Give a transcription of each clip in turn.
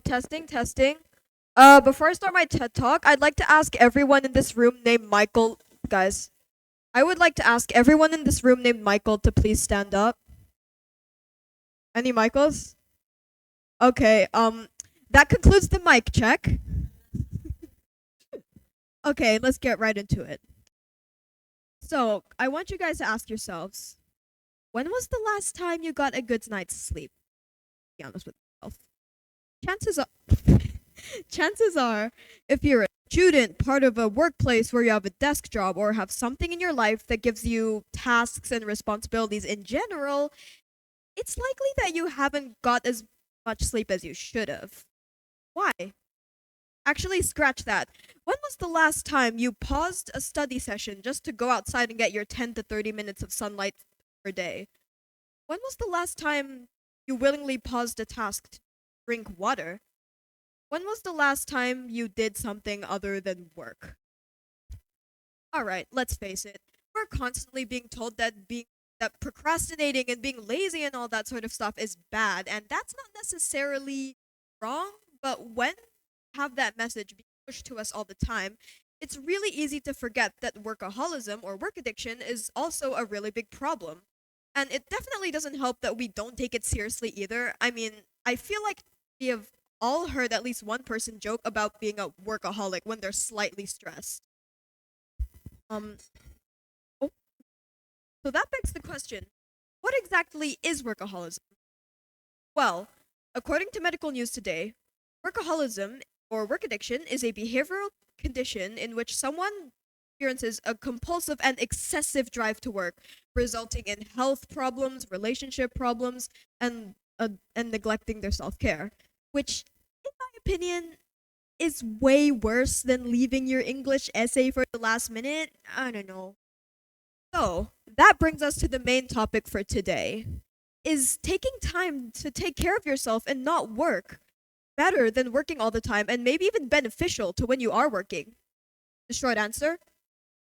Testing, testing. Before I start my TED talk, I'd like to ask everyone in this room named Michael, guys. I would like to ask everyone in this room named Michael to please stand up. Any Michaels? Okay. That concludes the mic check. Okay, let's get right into it. So, I want you guys to ask yourselves, when was the last time you got a good night's sleep? Be honest with yourself. Chances are, chances are, if you're a student, part of a workplace where you have a desk job or have something in your life that gives you tasks and responsibilities in general, it's likely that you haven't got as much sleep as you should have. Why? Actually, scratch that. When was the last time you paused a study session just to go outside and get your 10 to 30 minutes of sunlight per day? When was the last time you willingly paused a task to drink water? When was the last time you did something other than work? Alright, let's face it. We're constantly being told that procrastinating and being lazy and all that sort of stuff is bad, and that's not necessarily wrong, but when we have that message being pushed to us all the time, it's really easy to forget that workaholism or work addiction is also a really big problem. And it definitely doesn't help that we don't take it seriously either. I mean, I feel like we have all heard at least one person joke about being a workaholic when they're slightly stressed. Um, oh, so that begs the question, what exactly is workaholism? Well, according to Medical News Today, workaholism or work addiction is a behavioral condition in which someone experiences a compulsive and excessive drive to work, resulting in health problems, relationship problems, and neglecting their self care, which, in my opinion, is way worse than leaving your English essay for the last minute. I don't know. So, that brings us to the main topic for today. Is taking time to take care of yourself and not work better than working all the time and maybe even beneficial to when you are working? The short answer?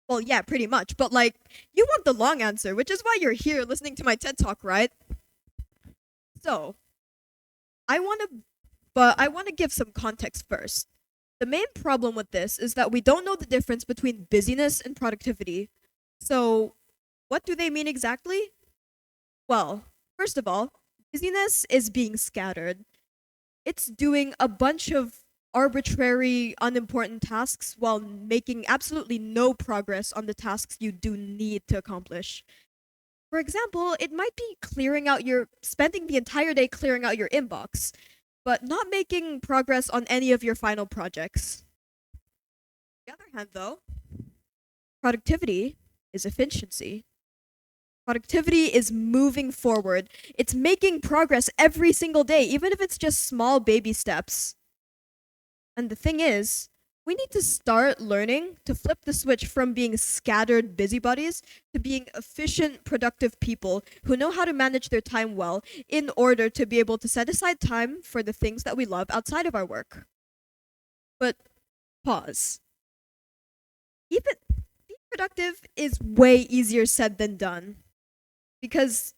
Well, yeah, pretty much. But like, you want the long answer, which is why you're here listening to my TED Talk, right? So, I want to I want to give some context first. The main problem with this is that we don't know the difference between busyness and productivity. So, what do they mean exactly? Well, first of all, busyness is being scattered. It's doing a bunch of arbitrary, unimportant tasks while making absolutely no progress on the tasks you do need to accomplish. For example, it might be spending the entire day clearing out your inbox, but not making progress on any of your final projects. On the other hand, though, productivity is efficiency. Productivity is moving forward. It's making progress every single day, even if it's just small baby steps. And the thing is, we need to start learning to flip the switch from being scattered busybodies to being efficient, productive people who know how to manage their time well in order to be able to set aside time for the things that we love outside of our work. But pause. Even being productive is way easier said than done because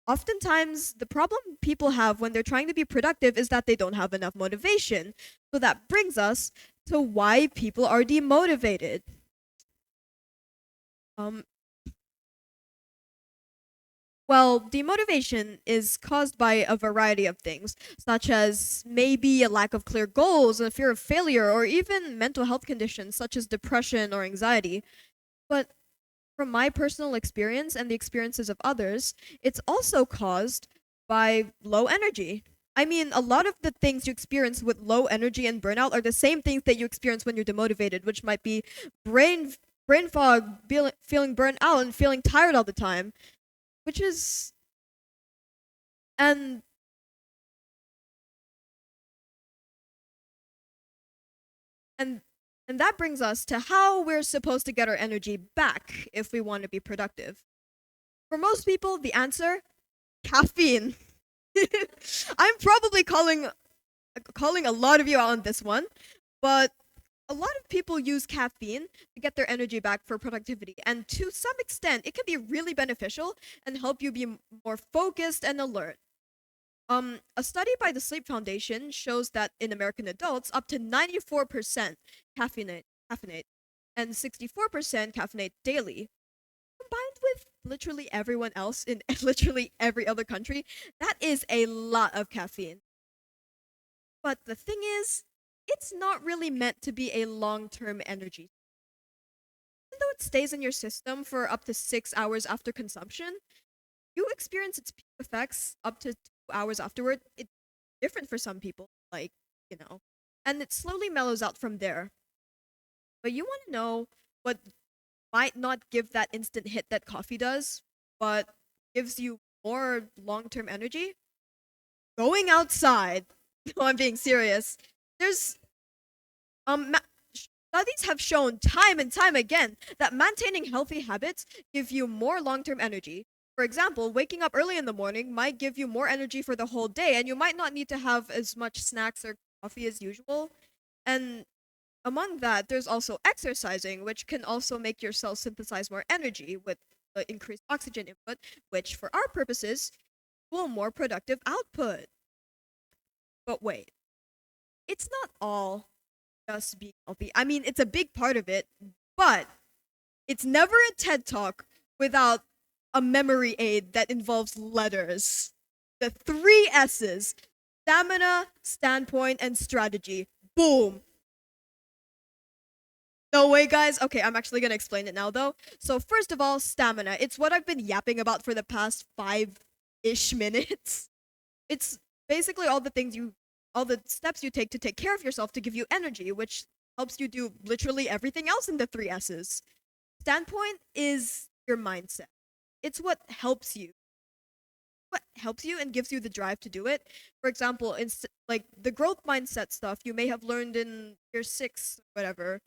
oftentimes the problem people have when they're trying to be productive is that they don't have enough motivation. So that brings us to why people are demotivated. Um, well, demotivation is caused by a variety of things, such as maybe a lack of clear goals, a fear of failure, or even mental health conditions such as depression or anxiety. But from my personal experience and the experiences of others, it's also caused by low energy. I mean, a lot of the things you experience with low energy and burnout are the same things that you experience when you're demotivated, which might be brain brain fog, feeling burnt out, and feeling tired all the time, which is and and and that brings us to how we're supposed to get our energy back if we want to be productive. For most people, the answer: caffeine. I'm probably calling a lot of you out on this one, but a lot of people use caffeine to get their energy back for productivity, and to some extent, it can be really beneficial and help you be more focused and alert. A study by the Sleep Foundation shows that in American adults, up to 94% caffeinate, and 64% caffeinate daily. Combined with literally everyone else in literally every other country, that is a lot of caffeine. But the thing is, it's not really meant to be a long-term energy. Even though it stays in your system for up to 6 hours after consumption, you experience its peak effects up to 2 hours afterward. It's different for some people, like, you know, and it slowly mellows out from there. But you want to know what might not give that instant hit that coffee does, but gives you more long term energy? Going outside. No, I'm being serious. There's um ma- studies have shown time and time again that maintaining healthy habits give you more long-term energy. For example, waking up early in the morning might give you more energy for the whole day, and you might not need to have as much snacks or coffee as usual. And among that, there's also exercising, which can also make your cells synthesize more energy with the increased oxygen input, which for our purposes will more productive output. But wait, it's not all just being healthy. I mean, it's a big part of it, but it's never a TED talk without a memory aid that involves letters. The three S's: stamina, standpoint, and strategy. Boom. No way, guys. Okay, I'm actually gonna explain it now, though. So, first of all, stamina. It's what I've been yapping about for the past 5-ish minutes. It's basically all the steps you take to take care of yourself to give you energy, which helps you do literally everything else in the three S's. Standpoint is your mindset. It's what helps you and gives you the drive to do it. For example, like the growth mindset stuff you may have learned in year 6, whatever.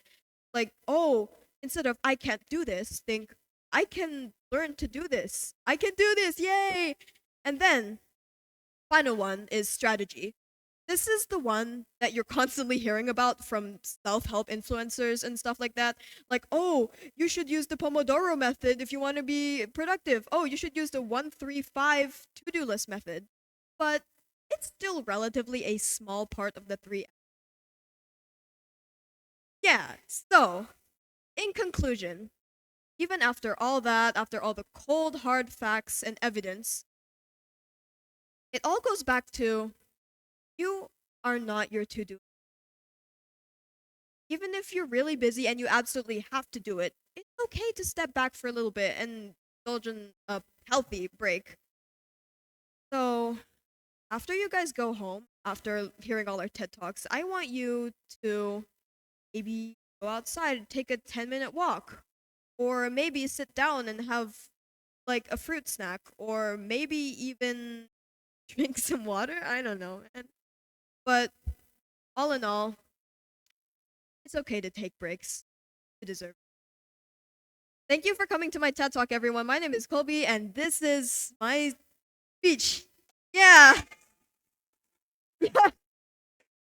Like, oh, instead of I can't do this, think I can learn to do this. I can do this, yay! And then final one is strategy. This is the one that you're constantly hearing about from self-help influencers and stuff like that. Like, oh, you should use the Pomodoro method if you want to be productive. Oh, you should use the 1-3-5 to-do list method. But it's still relatively a small part of the three. Yeah, so in conclusion, even after all that, after all the cold, hard facts and evidence, it all goes back to you are not your to do. Even if you're really busy and you absolutely have to do it, it's okay to step back for a little bit and indulge in a healthy break. So, after you guys go home, after hearing all our TED Talks, I want you to maybe go outside and take a 10-minute walk. Or maybe sit down and have like a fruit snack. Or maybe even drink some water. I don't know, man. But all in all, it's okay to take breaks. You deserve it. Thank you for coming to my TED Talk, everyone. My name is Colby, and this is my speech. Yeah.